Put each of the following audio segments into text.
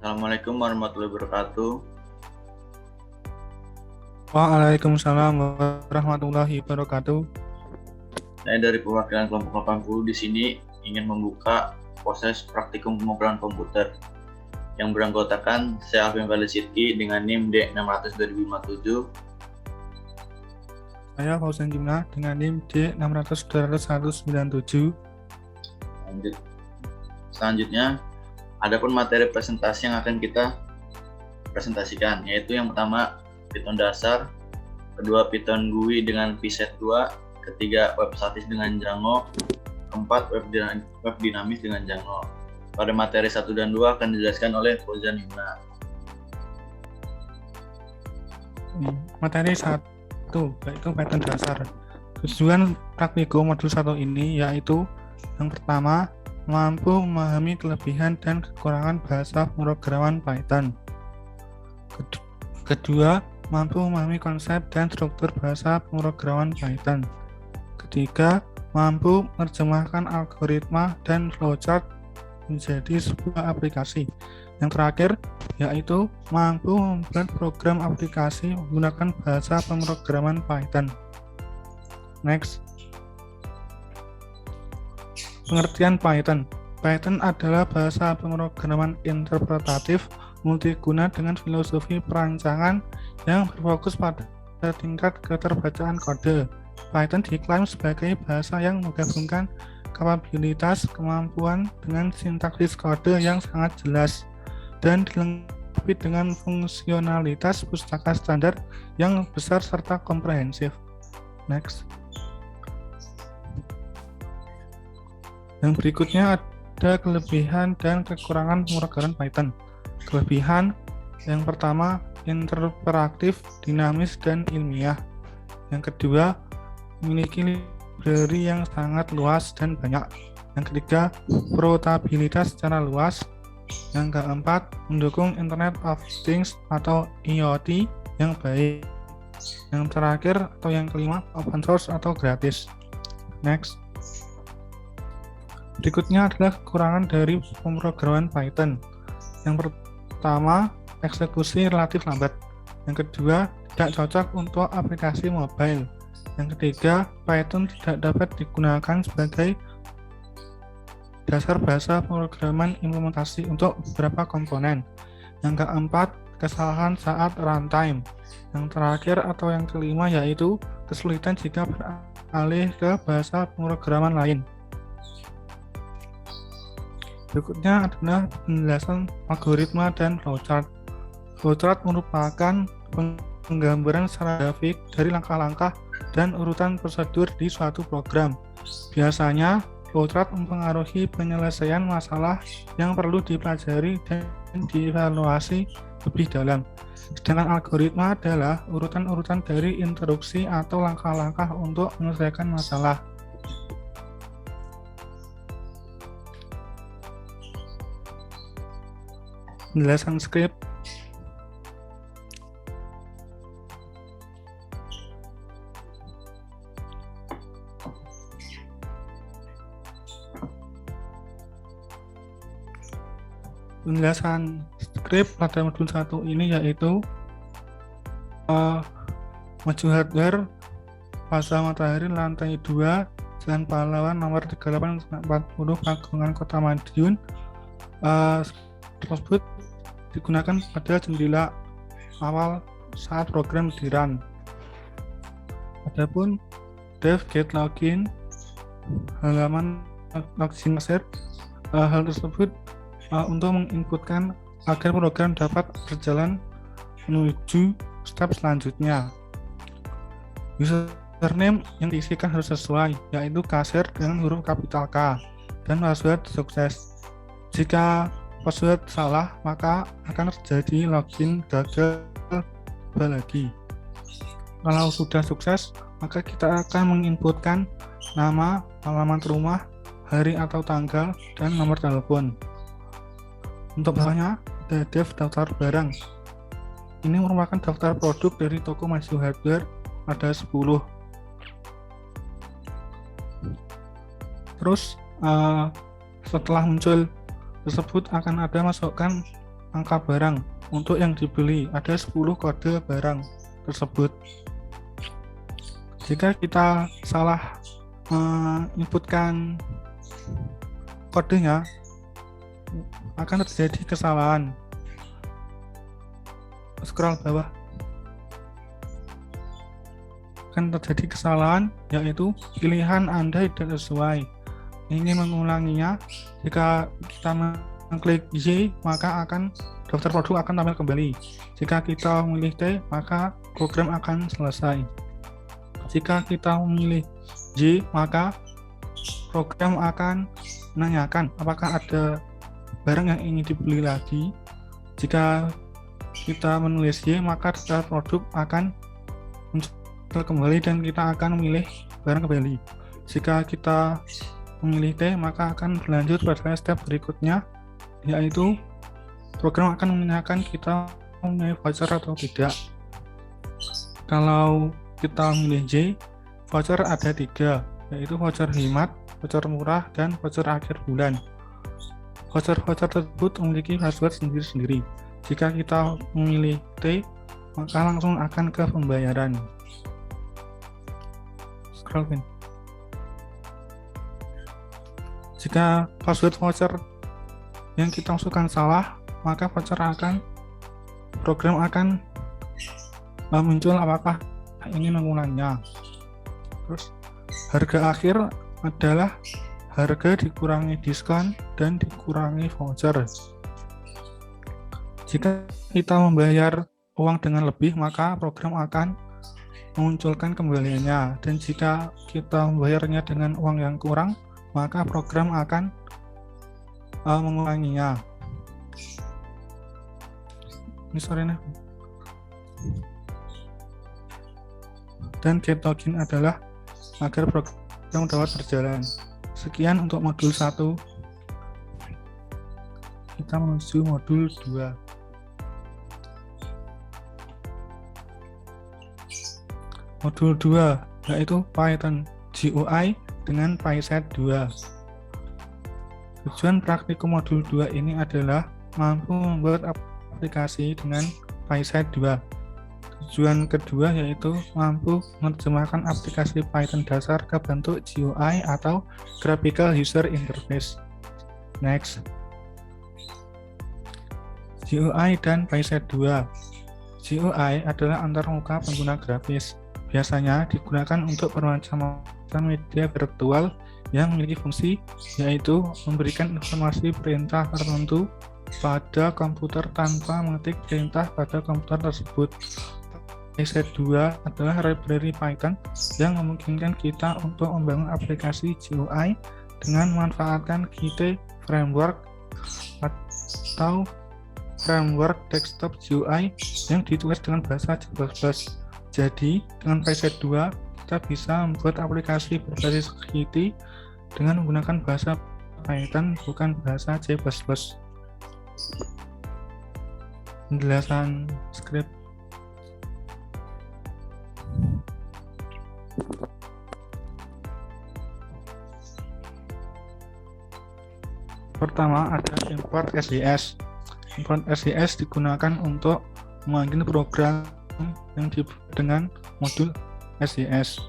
Assalamualaikum warahmatullahi wabarakatuh. Waalaikumsalam warahmatullahi wabarakatuh. Saya dari perwakilan kelompok 80 di sini ingin membuka proses praktikum pemrograman komputer yang beranggotakan saya Alvin Felicity dengan NIM D600 2057. Saya Fauzan Jumlah dengan NIM D600-197. Selanjutnya, ada pun materi presentasi yang akan kita presentasikan, yaitu yang pertama Python dasar, kedua Python GUI dengan VSet 2, ketiga web statis dengan Django, keempat web dinamis dengan Django. Pada materi 1 dan 2 akan dijelaskan oleh Fauzan Jumlah. Materi 1 yaitu Python dasar. Tujuan praktikum modul 1 ini yaitu yang pertama, mampu memahami kelebihan dan kekurangan bahasa pemrograman Python. Kedua, mampu memahami konsep dan struktur bahasa pemrograman Python. Ketiga, mampu menerjemahkan algoritma dan flowchart menjadi sebuah aplikasi. Yang terakhir, yaitu mampu membuat program aplikasi menggunakan bahasa pemrograman Python. Next. Pengertian Python. Python adalah bahasa pemrograman interpretatif multiguna dengan filosofi perancangan yang berfokus pada tingkat keterbacaan kode. Python diklaim sebagai bahasa yang menggabungkan kapabilitas kemampuan dengan sintaksis kode yang sangat jelas dan dilengkapi dengan fungsionalitas pustaka standar yang besar serta komprehensif. Next. Yang berikutnya ada kelebihan dan kekurangan pemrograman Python. Kelebihan yang pertama, interaktif, dinamis, dan ilmiah. Yang kedua, memiliki library yang sangat luas dan banyak. Yang ketiga, portabilitas secara luas. Yang keempat, mendukung Internet of Things atau IoT yang baik. Yang terakhir atau yang kelima, open source atau gratis. Next. Berikutnya adalah kekurangan dari pemrograman Python. Yang pertama, eksekusi relatif lambat. Yang kedua, tidak cocok untuk aplikasi mobile. Yang ketiga, Python tidak dapat digunakan sebagai dasar bahasa pemrograman implementasi untuk beberapa komponen. Yang keempat, kesalahan saat runtime. Yang terakhir atau yang kelima yaitu kesulitan jika beralih ke bahasa pemrograman lain. Berikutnya adalah penjelasan algoritma dan flowchart. Flowchart merupakan penggambaran secara grafik dari langkah-langkah dan urutan prosedur di suatu program. Biasanya, flowchart mempengaruhi penyelesaian masalah yang perlu dipelajari dan dievaluasi lebih dalam. Sedangkan algoritma adalah urutan-urutan dari instruksi atau langkah-langkah untuk menyelesaikan masalah. Penjelasan skrip. Penjelasan skrip pada modul 1 ini yaitu maju hardware, Plaza Matahari lantai 2, Jalan Pahlawan nomor 3840 Pagungan Kota Madiun. Tersebut digunakan pada jendela awal saat program di run. Adapun dev get login halaman login master, hal tersebut untuk menginputkan agar program dapat berjalan menuju step selanjutnya. Username yang diisikan harus sesuai, yaitu kasir dengan huruf kapital K, dan password sukses. Jika password salah, maka akan terjadi login gagal lagi. Kalau sudah sukses, maka kita akan menginputkan nama, alamat rumah, hari atau tanggal, dan nomor telepon. Untuk bawahnya ada dev daftar barang. Ini merupakan daftar produk dari toko Maju Hardware, ada 10. Terus setelah muncul tersebut akan ada masukkan angka barang untuk yang dibeli, ada 10 kode barang tersebut. Jika kita salah inputkan kodenya, akan terjadi kesalahan. Scroll bawah. Akan terjadi kesalahan, yaitu pilihan Anda tidak sesuai. Ingin mengulanginya, jika kita mengklik Y, maka daftar produk akan tampil kembali. Jika kita memilih T, maka program akan selesai. Jika kita memilih Y, maka program akan menanyakan apakah ada barang yang ingin dibeli lagi. Jika kita menulis Y, maka daftar produk akan muncul kembali dan kita akan memilih barang kembali. Jika kita memilih T, maka akan berlanjut pada step berikutnya, yaitu program akan menanyakan kita memilih voucher atau tidak. Kalau kita memilih J, voucher ada 3, yaitu voucher hemat, voucher murah, dan voucher akhir bulan. Voucher-voucher tersebut memiliki password sendiri-sendiri. Jika kita memilih T, maka langsung akan ke pembayaran. Scroll pin. Jika password voucher yang kita masukkan salah, maka program akan muncul apakah ingin mengulangnya. Terus harga akhir adalah harga dikurangi diskon dan dikurangi voucher. Jika kita membayar uang dengan lebih, maka program akan memunculkan kembaliannya, dan jika kita membayarnya dengan uang yang kurang, maka program akan mengulanginya. Ini sorry nih. Dan get login adalah agar program dapat berjalan. Sekian untuk modul 1. Kita menuju modul 2. Modul 2 yaitu Python GUI dengan PySet 2. Tujuan praktikum modul 2 ini adalah mampu membuat aplikasi dengan PySet 2. Tujuan kedua yaitu mampu menerjemahkan aplikasi Python dasar ke bentuk GUI atau Graphical User Interface. Next. GUI dan PySet 2. GUI adalah antarmuka pengguna grafis. Biasanya digunakan untuk bermacam-macam media virtual yang memiliki fungsi, yaitu memberikan informasi perintah tertentu pada komputer tanpa mengetik perintah pada komputer tersebut. PySet 2 adalah library Python yang memungkinkan kita untuk membangun aplikasi GUI dengan memanfaatkan Qt framework atau framework desktop GUI yang ditulis dengan bahasa C++. Jadi, dengan PySet 2, kita bisa membuat aplikasi berbasis Qt dengan menggunakan bahasa Python, bukan bahasa C++. Penjelasan skrip. Pertama ada import SJS. Import SJS digunakan untuk memanggil program yang dibuat dengan modul SJS.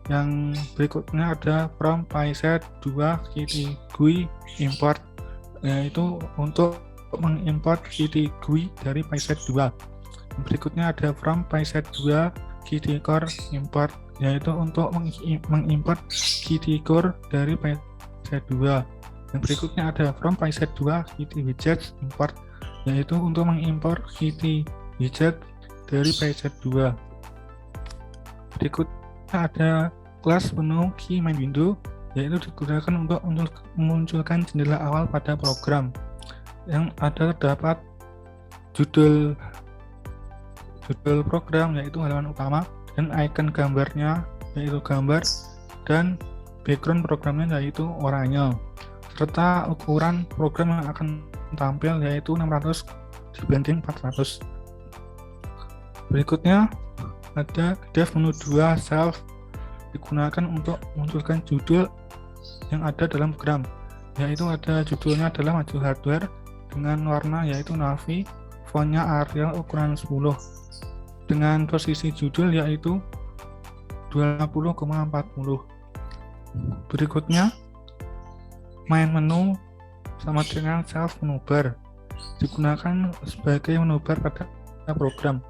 Yang berikutnya ada from PySet 2 Qt GUI import, yaitu untuk mengimport Qt GUI dari PySet 2. Yang berikutnya ada from PySet 2 Qt Core import, yaitu untuk mengimport Qt Core dari PySet 2. Yang berikutnya ada from PySet 2 Qt Widgets import, yaitu untuk mengimport Qt Widget dari PySet 2. Berikutnya ada kelas menu key main window, yaitu digunakan untuk memunculkan jendela awal pada program yang terdapat judul program yaitu halaman utama, dan icon gambarnya yaitu gambar, dan background programnya yaitu oranye, serta ukuran program yang akan tampil yaitu 600 dibanding 400. Berikutnya ada dev menu 2 self, digunakan untuk memunculkan judul yang ada dalam program, yaitu ada judulnya adalah maju hardware, dengan warna yaitu navy, fontnya Arial ukuran 10, dengan posisi judul yaitu 20,40. Berikutnya, main menu sama dengan self menu bar, digunakan sebagai menu bar pada program.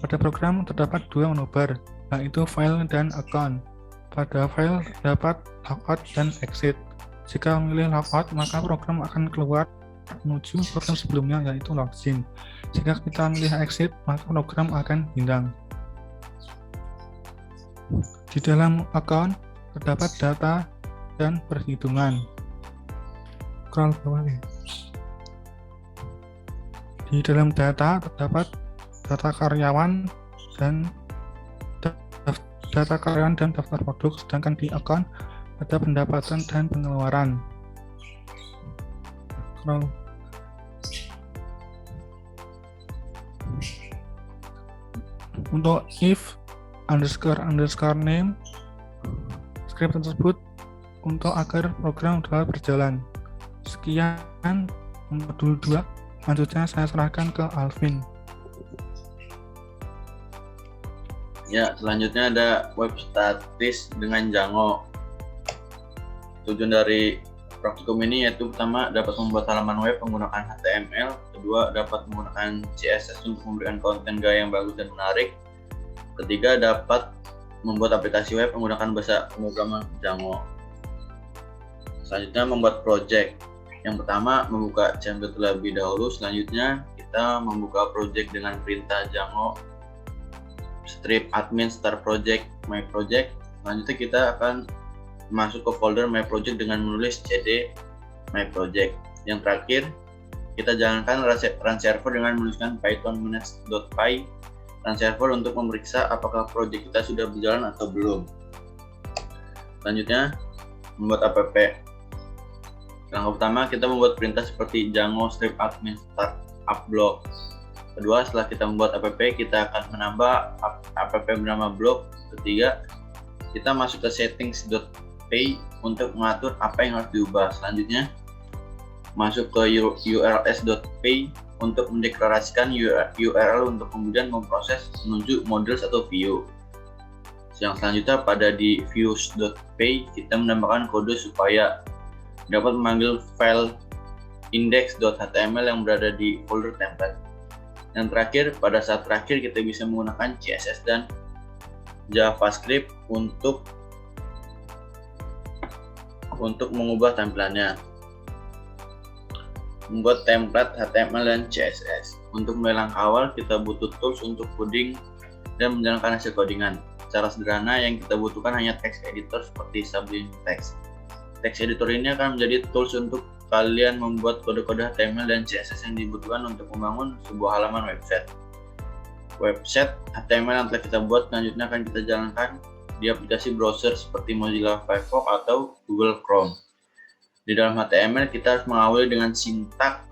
Pada program terdapat dua menu bar, yaitu file dan account. Pada file terdapat logout dan exit. Jika memilih logout, maka program akan keluar menuju program sebelumnya, yaitu login. Jika kita memilih exit, maka program akan hilang. Di dalam account terdapat data dan perhitungan. Scroll bawah nih. Di dalam data terdapat data karyawan dan daftar produk, sedangkan di account ada pendapatan dan pengeluaran. Scroll. Untuk if underscore name script tersebut untuk agar program dapat berjalan. Sekian modul 2. Selanjutnya saya serahkan ke Alvin. Ya, selanjutnya ada web statis dengan Django. Tujuan dari praktikum ini yaitu pertama dapat membuat halaman web menggunakan HTML, kedua dapat menggunakan CSS untuk memberikan konten gaya yang bagus dan menarik, ketiga dapat membuat aplikasi web menggunakan bahasa pemrograman Django. Selanjutnya membuat project. Yang pertama membuka chamber terlebih dahulu, selanjutnya kita membuka project dengan perintah Django strip admin start project my project. Selanjutnya kita akan masuk ke folder my project dengan menulis cd my project. Yang terakhir kita jalankan run server dengan menuliskan python manage.py run server untuk memeriksa apakah project kita sudah berjalan atau belum. Selanjutnya membuat app. Langkah pertama kita membuat perintah seperti Django strip admin start up block. Kedua, setelah kita membuat app, kita akan menambah app bernama blog. Ketiga, kita masuk ke settings.py untuk mengatur apa yang harus diubah. Selanjutnya, masuk ke urls.py untuk mendeklarasikan URL untuk kemudian memproses menuju models atau view. Yang selanjutnya pada di views.py kita menambahkan kode supaya dapat memanggil file index.html yang berada di folder template. Yang terakhir, pada saat terakhir kita bisa menggunakan CSS dan JavaScript untuk mengubah tampilannya. Membuat template HTML dan CSS. Untuk mulai langkah awal kita butuh tools untuk coding dan menjalankan hasil codingan. Secara sederhana yang kita butuhkan hanya text editor seperti Sublime Text. Text editor ini akan menjadi tools untuk kalian membuat kode-kode HTML dan CSS yang dibutuhkan untuk membangun sebuah halaman website. Website HTML yang telah kita buat selanjutnya akan kita jalankan di aplikasi browser seperti Mozilla Firefox atau Google Chrome. Di dalam HTML kita harus mengawali dengan sintak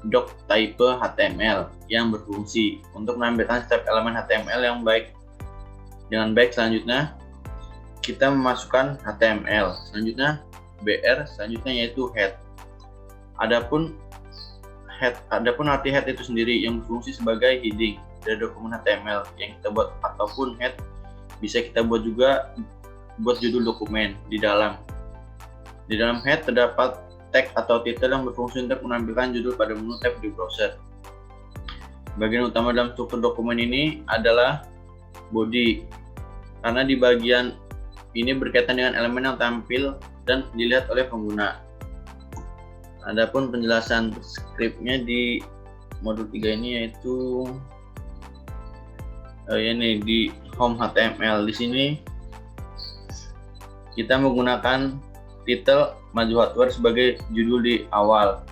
doctype HTML yang berfungsi untuk menampilkan setiap elemen HTML yang baik. Dengan baik selanjutnya kita memasukkan HTML. Selanjutnya BR, selanjutnya yaitu head. Adapun arti head itu sendiri yang berfungsi sebagai heading dari dokumen HTML yang kita buat, ataupun head bisa kita buat juga buat judul dokumen di dalam. Di dalam head terdapat tag atau title yang berfungsi untuk menampilkan judul pada menu tab di browser. Bagian utama dalam struktur dokumen ini adalah body, karena di bagian ini berkaitan dengan elemen yang tampil dan dilihat oleh pengguna. Adapun penjelasan skripnya di modul 3 ini yaitu ini di home HTML. Di sini kita menggunakan title maju hardware sebagai judul di awal.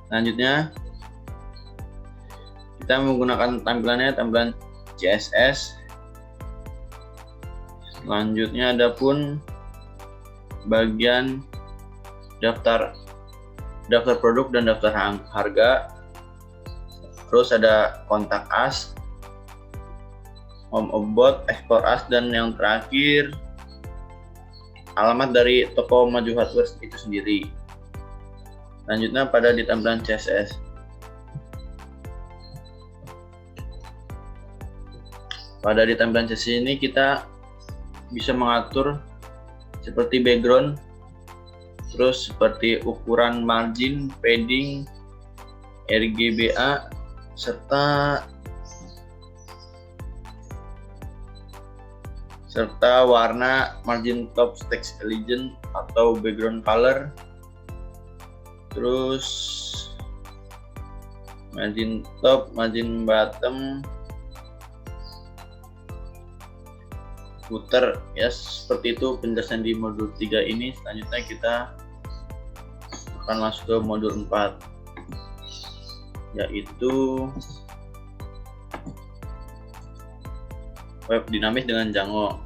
Selanjutnya kita menggunakan tampilan CSS. Selanjutnya adapun bagian daftar produk dan daftar harga, terus ada kontak us, home about, explore us, dan yang terakhir alamat dari toko maju hardware itu sendiri. Selanjutnya pada di tampilan CSS. Pada di tampilan CSS ini kita bisa mengatur seperti background, terus seperti ukuran margin, padding, RGBA, serta warna margin top, text legend atau background color, terus margin top, margin bottom, footer, ya seperti itu penjelasan di modul 3 ini. Selanjutnya kita akan masuk ke modul 4, yaitu web dinamis dengan Django.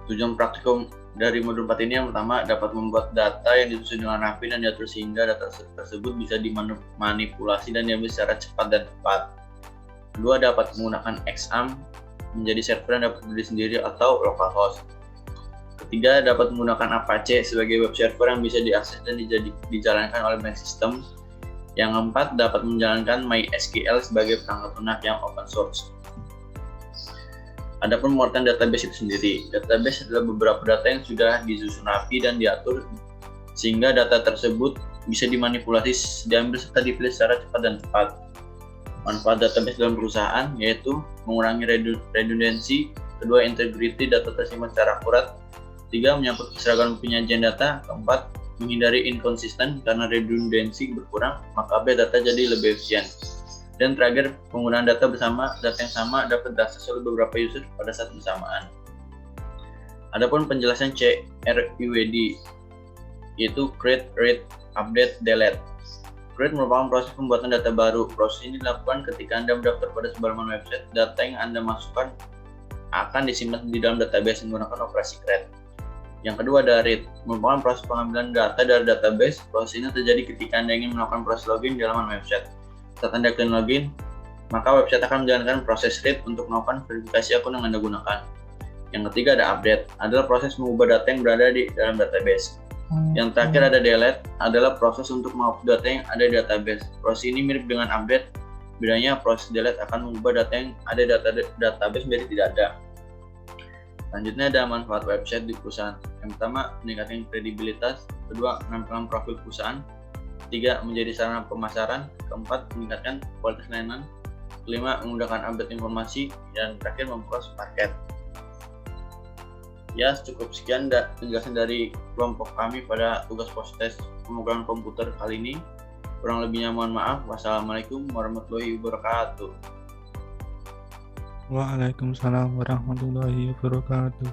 Tujuan praktikum dari modul 4 ini yang pertama dapat membuat data yang disusun dengan rapi dan diatur sehingga data tersebut bisa dimanipulasi dan diambil secara cepat dan tepat. Kedua, dapat menggunakan XAMPP menjadi server yang dapat berdiri sendiri atau localhost. Ketiga, dapat menggunakan Apache sebagai web server yang bisa diakses dan dijalankan oleh banyak sistem. Yang keempat, dapat menjalankan MySQL sebagai perangkat lunak yang open source. Adapun penguatan database itu sendiri, database adalah beberapa data yang sudah disusun rapi dan diatur sehingga data tersebut bisa dimanipulasi, diambil serta dipilih secara cepat dan tepat. Manfaat database dalam perusahaan yaitu mengurangi redundansi, kedua integriti data tersimpan secara akurat, tiga menyangkut keseragaman penyajian data, keempat menghindari inkonsisten karena redundansi berkurang maka update data jadi lebih efisien, dan terakhir penggunaan data bersama data yang sama dapat diakses oleh beberapa user pada saat bersamaan. Adapun penjelasan CRUD yaitu create, read, update, delete. Create merupakan proses pembuatan data baru. Proses ini dilakukan ketika Anda mendaftar pada sebuah laman website. Data yang Anda masukkan akan disimpan di dalam database menggunakan operasi create. Yang kedua ada read, merupakan proses pengambilan data dari database. Proses ini terjadi ketika Anda ingin melakukan proses login di laman website. Saat Anda klik login, maka website akan menjalankan proses read untuk melakukan verifikasi akun yang Anda gunakan. Yang ketiga ada update, adalah proses mengubah data yang berada di dalam database. Yang terakhir ada delete, adalah proses untuk menghapus data yang ada di database. Proses ini mirip dengan update, bedanya proses delete akan mengubah data yang ada di database menjadi tidak ada. Selanjutnya ada manfaat website di perusahaan. Yang pertama, meningkatkan kredibilitas. Kedua, menambahkan profil perusahaan. Ketiga, menjadi sarana pemasaran. Keempat, meningkatkan kualitas layanan. Kelima, memudahkan update informasi. Dan terakhir, memperluas market. Ya, cukup sekian penjelasan dari kelompok kami pada tugas post-test pemrograman komputer kali ini. Kurang lebihnya mohon maaf. Wassalamualaikum warahmatullahi wabarakatuh. Waalaikumsalam warahmatullahi wabarakatuh.